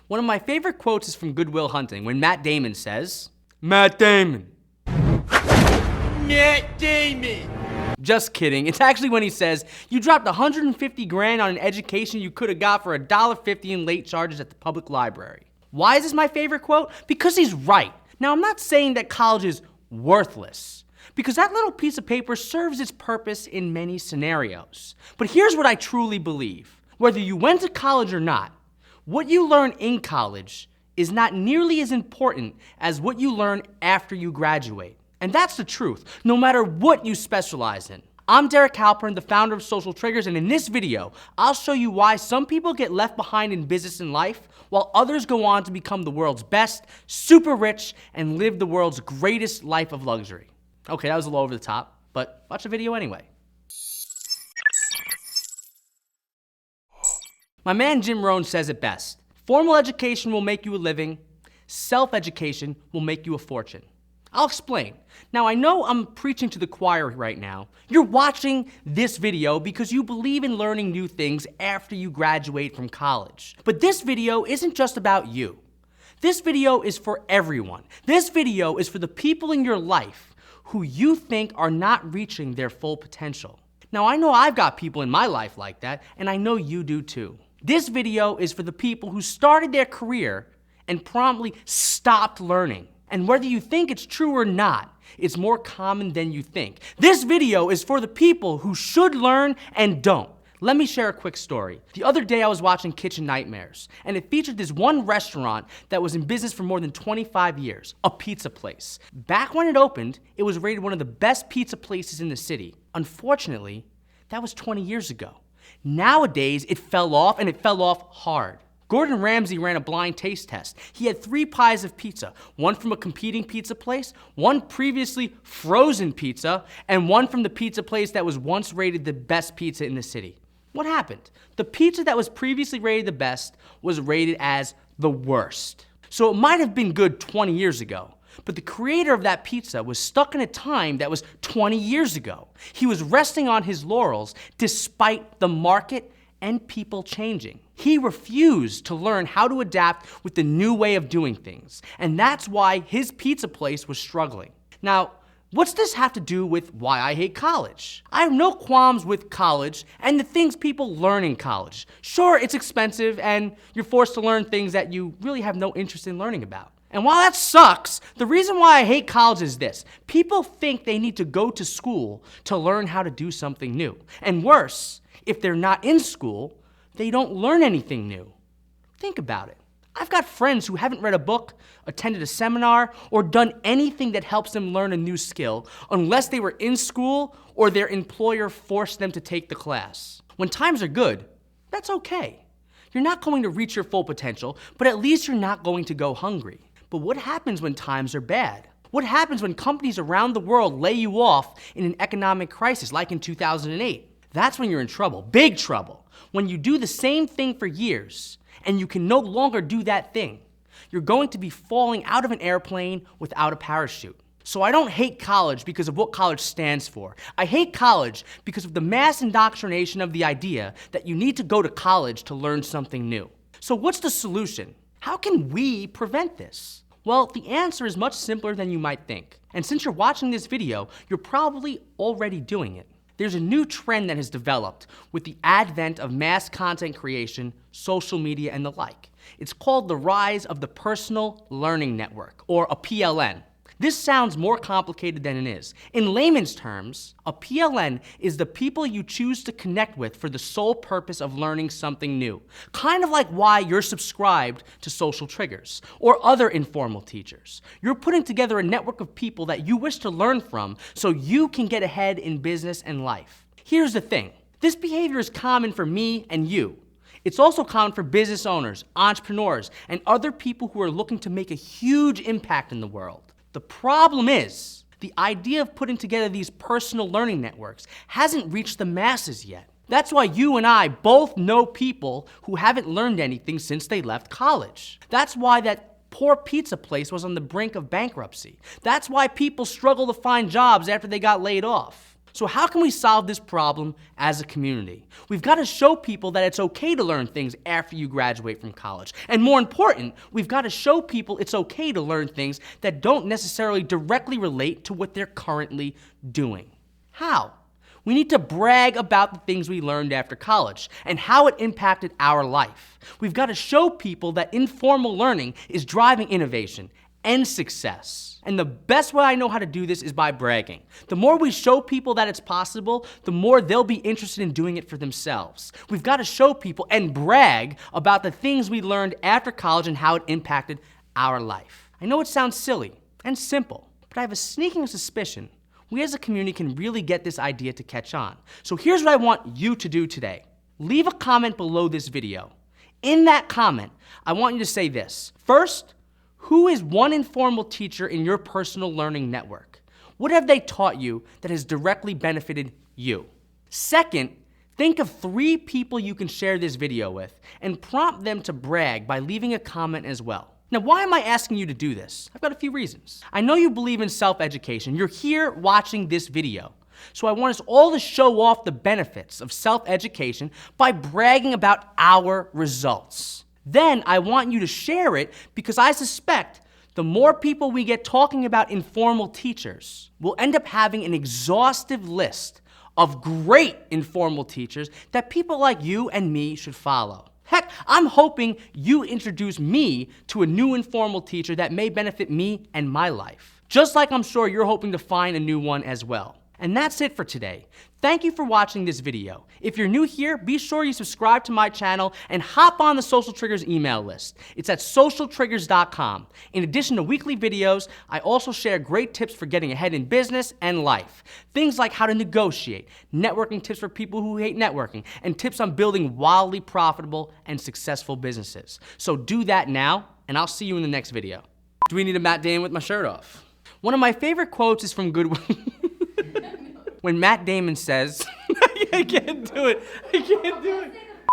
One of my favorite quotes is from Good Will Hunting when Matt Damon says, Matt Damon. Matt Damon. Just kidding. It's actually when he says, you dropped $150,000 on an education you could have got for $1.50 in late charges at the public library. Why is this my favorite quote? Because he's right. Now, I'm not saying that college is worthless, because that little piece of paper serves its purpose in many scenarios. But here's what I truly believe. Whether you went to college or not, what you learn in college is not nearly as important as what you learn after you graduate. And that's the truth, no matter what you specialize in. I'm Halpern, the founder of Social Triggers, and in this video, I'll show you why some people get left behind in business and life, while others go on to become the world's best, super rich, and live the world's greatest life of luxury. Okay, that was a little over the top, but watch the video anyway. My man Jim Rohn says it best. Formal education will make you a living. Self-education will make you a fortune. I'll explain. Now, I know I'm preaching to the choir right now. You're watching this video because you believe in learning new things after you graduate from college. But this video isn't just about you. This video is for everyone. This video is for the people in your life who you think are not reaching their full potential. Now, I know I've got people in my life like that, and I know you do too. This video is for the people who started their career and promptly stopped learning. And whether you think it's true or not, it's more common than you think. This video is for the people who should learn and don't. Let me share a quick story. The other day I was watching Kitchen Nightmares, and it featured this one restaurant that was in business for more than 25 years, a pizza place. Back when it opened, it was rated one of the best pizza places in the city. Unfortunately, that was 20 years ago. Nowadays, it fell off, and it fell off hard. Gordon Ramsay ran a blind taste test. He had 3 pies of pizza, one from a competing pizza place, one previously frozen pizza, and one from the pizza place that was once rated the best pizza in the city. What happened? The pizza that was previously rated the best was rated as the worst. So it might have been good 20 years ago, but the creator of that pizza was stuck in a time that was 20 years ago. He was resting on his laurels despite the market and people changing. He refused to learn how to adapt with the new way of doing things, and that's why his pizza place was struggling. Now, what's this have to do with why I hate college? I have no qualms with college and the things people learn in college. Sure, it's expensive and you're forced to learn things that you really have no interest in learning about. And while that sucks, the reason why I hate college is this. People think they need to go to school to learn how to do something new. And worse, if they're not in school, they don't learn anything new. Think about it. I've got friends who haven't read a book, attended a seminar, or done anything that helps them learn a new skill unless they were in school or their employer forced them to take the class. When times are good, that's okay. You're not going to reach your full potential, but at least you're not going to go hungry. But what happens when times are bad? What happens when companies around the world lay you off in an economic crisis like in 2008? That's when you're in trouble, big trouble. When you do the same thing for years and you can no longer do that thing, you're going to be falling out of an airplane without a parachute. So I don't hate college because of what college stands for. I hate college because of the mass indoctrination of the idea that you need to go to college to learn something new. So what's the solution? How can we prevent this? Well, the answer is much simpler than you might think. And since you're watching this video, you're probably already doing it. There's a new trend that has developed with the advent of mass content creation, social media, and the like. It's called the rise of the personal learning network, or a PLN. This sounds more complicated than it is. In layman's terms, a PLN is the people you choose to connect with for the sole purpose of learning something new. Kind of like why you're subscribed to Social Triggers or other informal teachers. You're putting together a network of people that you wish to learn from so you can get ahead in business and life. Here's the thing. This behavior is common for me and you. It's also common for business owners, entrepreneurs, and other people who are looking to make a huge impact in the world. The problem is, the idea of putting together these personal learning networks hasn't reached the masses yet. That's why you and I both know people who haven't learned anything since they left college. That's why that poor pizza place was on the brink of bankruptcy. That's why people struggle to find jobs after they got laid off. So how can we solve this problem as a community? We've got to show people that it's okay to learn things after you graduate from college. And more important, we've got to show people it's okay to learn things that don't necessarily directly relate to what they're currently doing. How? We need to brag about the things we learned after college and how it impacted our life. We've got to show people that informal learning is driving innovation and success. And the best way I know how to do this is by bragging. The more we show people that it's possible, the more they'll be interested in doing it for themselves. We've got to show people and brag about the things we learned after college and how it impacted our life. I know it sounds silly and simple, but I have a sneaking suspicion we as a community can really get this idea to catch on. So here's what I want you to do today. Leave a comment below this video. In that comment, I want you to say this. First, who is one informal teacher in your personal learning network? What have they taught you that has directly benefited you? Second, think of 3 people you can share this video with and prompt them to brag by leaving a comment as well. Now, why am I asking you to do this? I've got a few reasons. I know you believe in self-education. You're here watching this video. So I want us all to show off the benefits of self-education by bragging about our results. Then I want you to share it because I suspect the more people we get talking about informal teachers, we'll end up having an exhaustive list of great informal teachers that people like you and me should follow. Heck, I'm hoping you introduce me to a new informal teacher that may benefit me and my life. Just like I'm sure you're hoping to find a new one as well. And that's it for today. Thank you for watching this video. If you're new here, be sure you subscribe to my channel and hop on the Social Triggers email list. It's at socialtriggers.com. In addition to weekly videos, I also share great tips for getting ahead in business and life. Things like how to negotiate, networking tips for people who hate networking, and tips on building wildly profitable and successful businesses. So do that now, and I'll see you in the next video. Do we need a Matt Damon with my shirt off? One of my favorite quotes is from Goodwill. When Matt Damon says, I can't do it.